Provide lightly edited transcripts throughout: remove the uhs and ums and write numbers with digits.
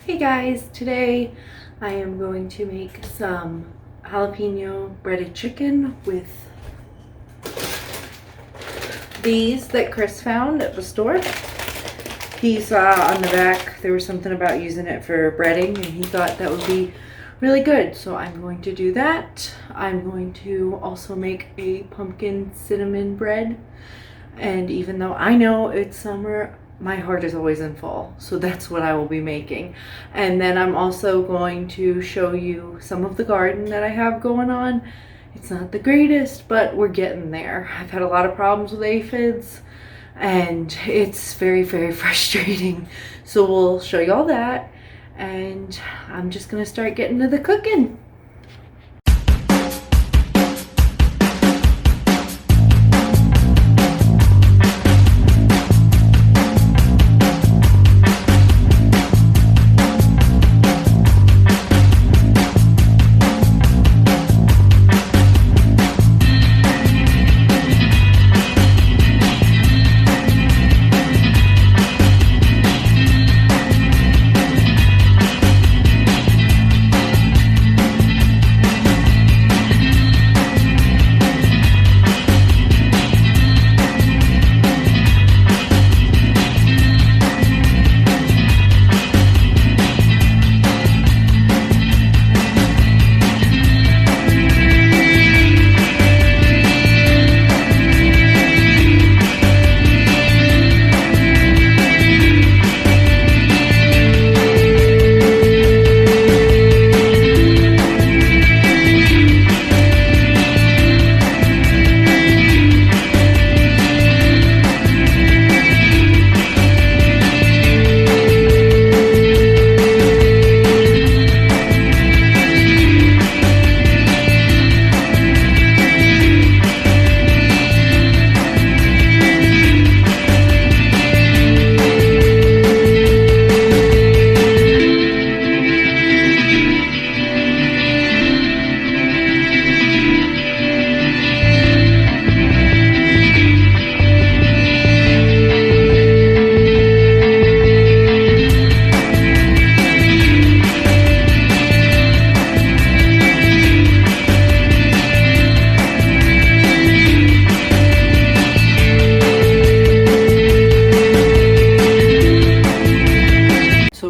Hey guys, today I am going to make some jalapeno breaded chicken with these that Chris found at the store. He saw on the back there was something about using it for breading and he thought that would be really good. So I'm going to do that. I'm going to also make a pumpkin cinnamon bread. And even though I know it's summer, my heart is always in fall, so that's what I will be making. And then I'm also going to show you some of the garden that I have going on. It's not the greatest, but we're getting there. I've had a lot of problems with aphids and it's very, very frustrating. So we'll show you all that and I'm just gonna start getting to the cooking.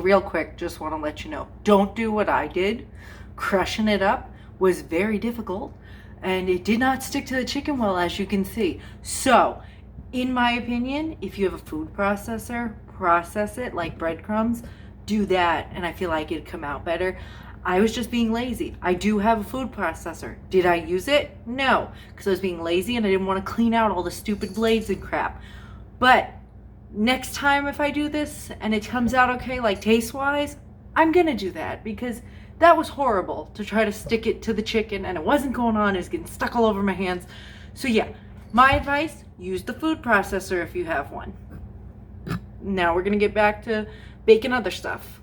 Real quick, just want to let you know, don't do what I did. Crushing it up was very difficult and it did not stick to the chicken well, as you can see. So in my opinion, if you have a food processor, process it like breadcrumbs, do that, and I feel like it'd come out better. I was just being lazy. I do have a food processor. Did I use it? No, because I was being lazy and I didn't want to clean out all the stupid blades and crap. But next time if I do this and it comes out okay, like taste wise, I'm gonna do that, because that was horrible to try to stick it to the chicken and it wasn't going on. It was getting stuck all over my hands. So yeah, my advice, use the food processor if you have one. Now we're gonna get back to baking other stuff.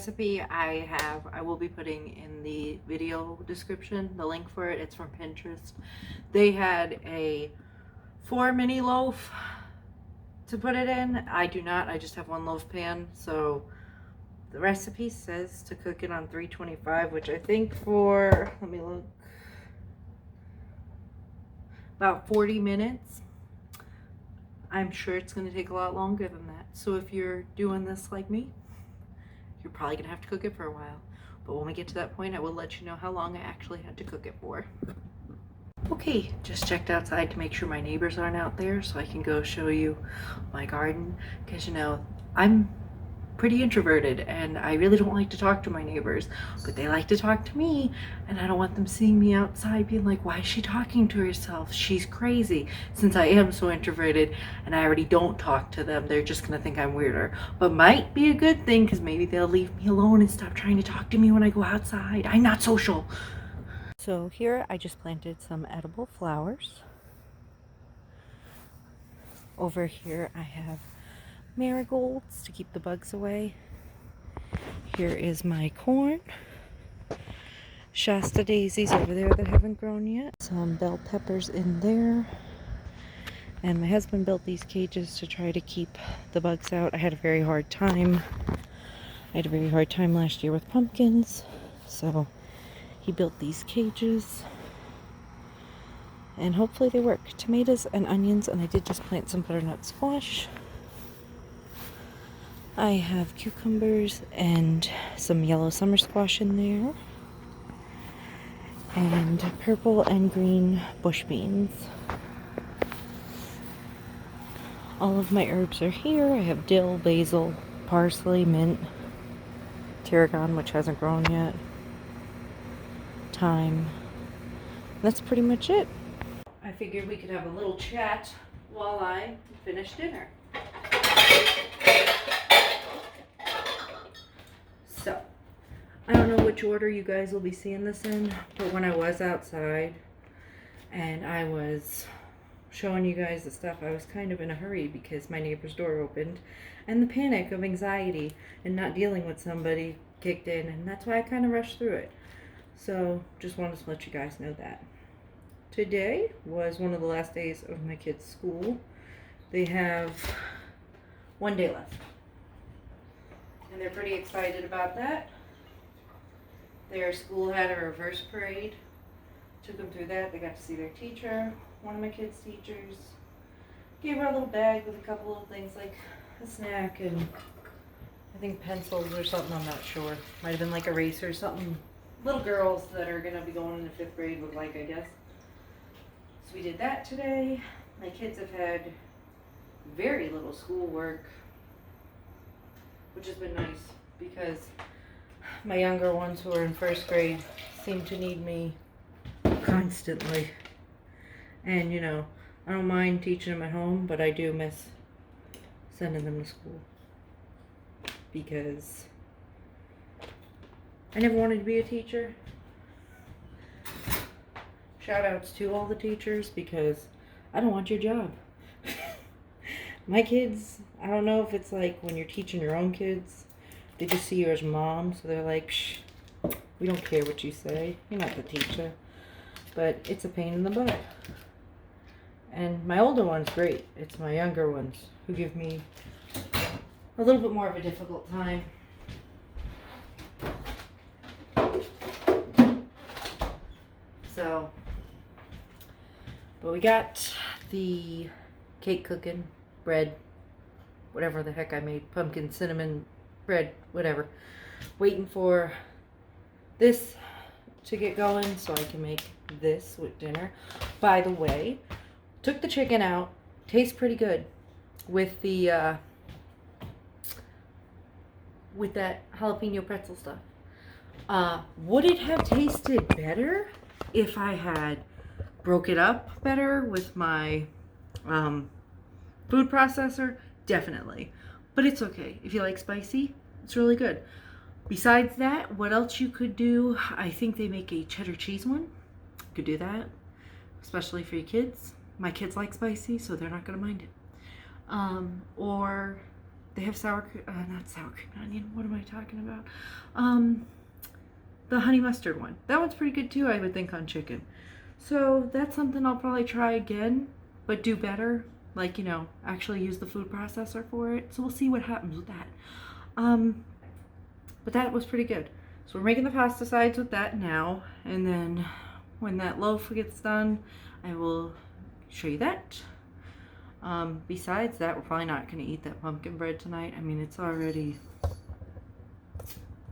recipe I will be putting in the video description, the link for it. It's from Pinterest. They had a 4 mini loaf to put it in. I do not. I just have 1 loaf pan. So the recipe says to cook it on 325, which I think for, let me look, about 40 minutes. I'm sure it's going to take a lot longer than that. So if you're doing this like me, you're probably going to have to cook it for a while. But when we get to that point, I will let you know how long I actually had to cook it for. Okay, just checked outside to make sure my neighbors aren't out there so I can go show you my garden. Because, you know, I'm pretty introverted and I really don't like to talk to my neighbors, but they like to talk to me, and I don't want them seeing me outside being like, why is she talking to herself? She's crazy. Since I am so introverted and I already don't talk to them, they're just gonna think I'm weirder. But might be a good thing because maybe they'll leave me alone and stop trying to talk to me when I go outside. I'm not social. So here I just planted some edible flowers. Over here I have marigolds to keep the bugs away. Here is my corn. Shasta daisies over there that haven't grown yet. Some bell peppers in there. And my husband built these cages to try to keep the bugs out. I had a very hard time. Last year with pumpkins. So he built these cages. And hopefully they work. Tomatoes and onions, and I did just plant some butternut squash. I have cucumbers and some yellow summer squash in there. And purple and green bush beans. All of my herbs are here. I have dill, basil, parsley, mint, tarragon, which hasn't grown yet, thyme. That's pretty much it. I figured we could have a little chat while I finish dinner. So, I don't know which order you guys will be seeing this in, but when I was outside and I was showing you guys the stuff, I was kind of in a hurry because my neighbor's door opened and the panic of anxiety and not dealing with somebody kicked in, and that's why I kind of rushed through it. So, just wanted to let you guys know that. Today was one of the last days of my kids' school. They have 1 day left. And they're pretty excited about that. Their school had a reverse parade. Took them through that. They got to see their teacher, one of my kids' teachers. Gave her a little bag with a couple of things like a snack and I think pencils or something, I'm not sure. Might have been like erasers or something. Little girls that are going to be going into 5th grade would like, I guess. So we did that today. My kids have had very little schoolwork, which has been nice because my younger ones who are in 1st grade seem to need me constantly. And you know, I don't mind teaching them at home, but I do miss sending them to school because I never wanted to be a teacher. Shout outs to all the teachers because I don't want your job. My kids, I don't know if it's like when you're teaching your own kids, they just see you as mom, so they're like, shh, we don't care what you say. You're not the teacher. But it's a pain in the butt. And my older one's great. It's my younger ones who give me a little bit more of a difficult time. So, but we got the cake cooking, bread, whatever the heck I made, pumpkin, cinnamon, bread, whatever. Waiting for this to get going so I can make this with dinner. By the way, took the chicken out. Tastes pretty good with the with that jalapeno pretzel stuff. Would it have tasted better if I had broke it up better with my food processor? Definitely. But it's okay. If you like spicy, it's really good. Besides that, what else you could do? I think they make a cheddar cheese one. You could do that, especially for your kids. My kids like spicy, so they're not going to mind it. Or They have not sour cream and onion. What am I talking about? The honey mustard one. That one's pretty good too, I would think, on chicken. So that's something I'll probably try again, but do better. Like, you know, actually use the food processor for it. So we'll see what happens with that. But that was pretty good. So we're making the pasta sides with that now. And then when that loaf gets done, I will show you that. Besides that, we're probably not going to eat that pumpkin bread tonight. I mean, it's already,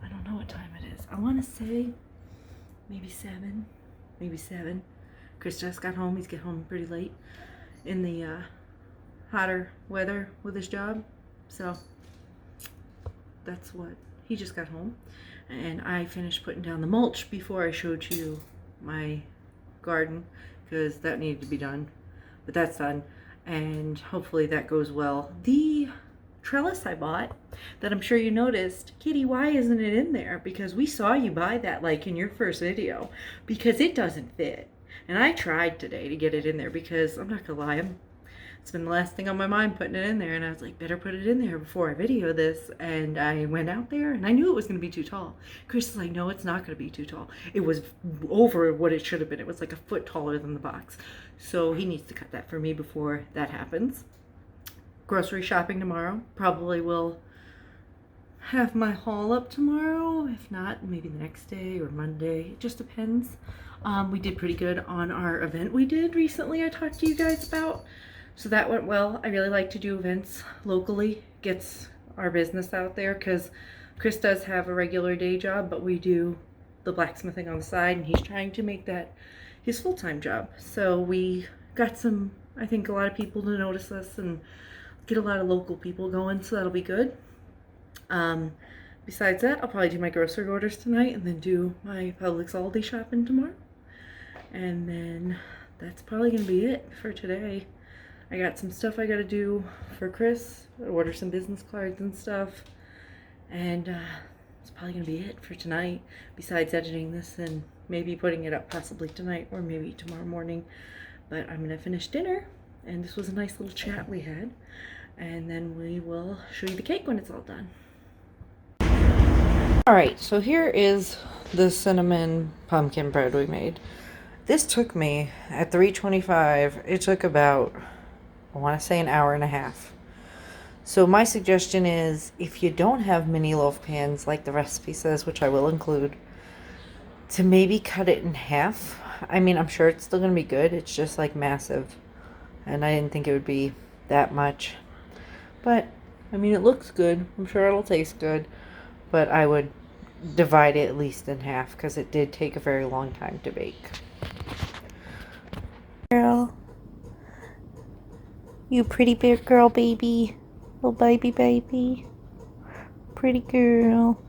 I don't know what time it is. I want to say maybe 7. Maybe 7. Chris just got home. He's get home pretty late in the hotter weather with his job. So that's what, he just got home. And I finished putting down the mulch before I showed you my garden, because that needed to be done. But that's done. And hopefully that goes well. The trellis I bought that I'm sure you noticed, Kitty, why isn't it in there? Because we saw you buy that like in your first video, because it doesn't fit. And I tried today to get it in there because I'm not gonna lie, it's been the last thing on my mind putting it in there, and I was like, better put it in there before I video this. And I went out there and I knew it was gonna be too tall. Chris is like, no, it's not gonna be too tall. It was over what it should have been. It was like a foot taller than the box. So he needs to cut that for me before that happens. Grocery shopping tomorrow. Probably will have my haul up tomorrow. If not, maybe the next day or Monday. It just depends. We did pretty good on our event we did recently I talked to you guys about. So that went well. I really like to do events locally. Gets our business out there, because Chris does have a regular day job, but we do the blacksmithing on the side, and he's trying to make that his full-time job. So we got some, I think, a lot of people to notice us and get a lot of local people going, so that'll be good. Besides that, I'll probably do my grocery orders tonight and then do my Publix Aldi shopping tomorrow. And then that's probably gonna be it for today. I got some stuff I gotta do for Chris, order some business cards and stuff, and it's probably gonna be it for tonight, besides editing this and maybe putting it up possibly tonight or maybe tomorrow morning. But I'm gonna finish dinner, and this was a nice little chat we had, and then we will show you the cake when it's all done. Alright, so here is the cinnamon pumpkin bread we made. This took me, at 325, it took about, I want to say, an hour and a half. So my suggestion is, if you don't have mini loaf pans like the recipe says, which I will include, to maybe cut it in half. I mean, I'm sure it's still going to be good. It's just like massive. And I didn't think it would be that much. But, I mean, it looks good. I'm sure it'll taste good. But I would divide it at least in half, because it did take a very long time to bake. Girl. You pretty big girl, baby. Little baby. Pretty girl.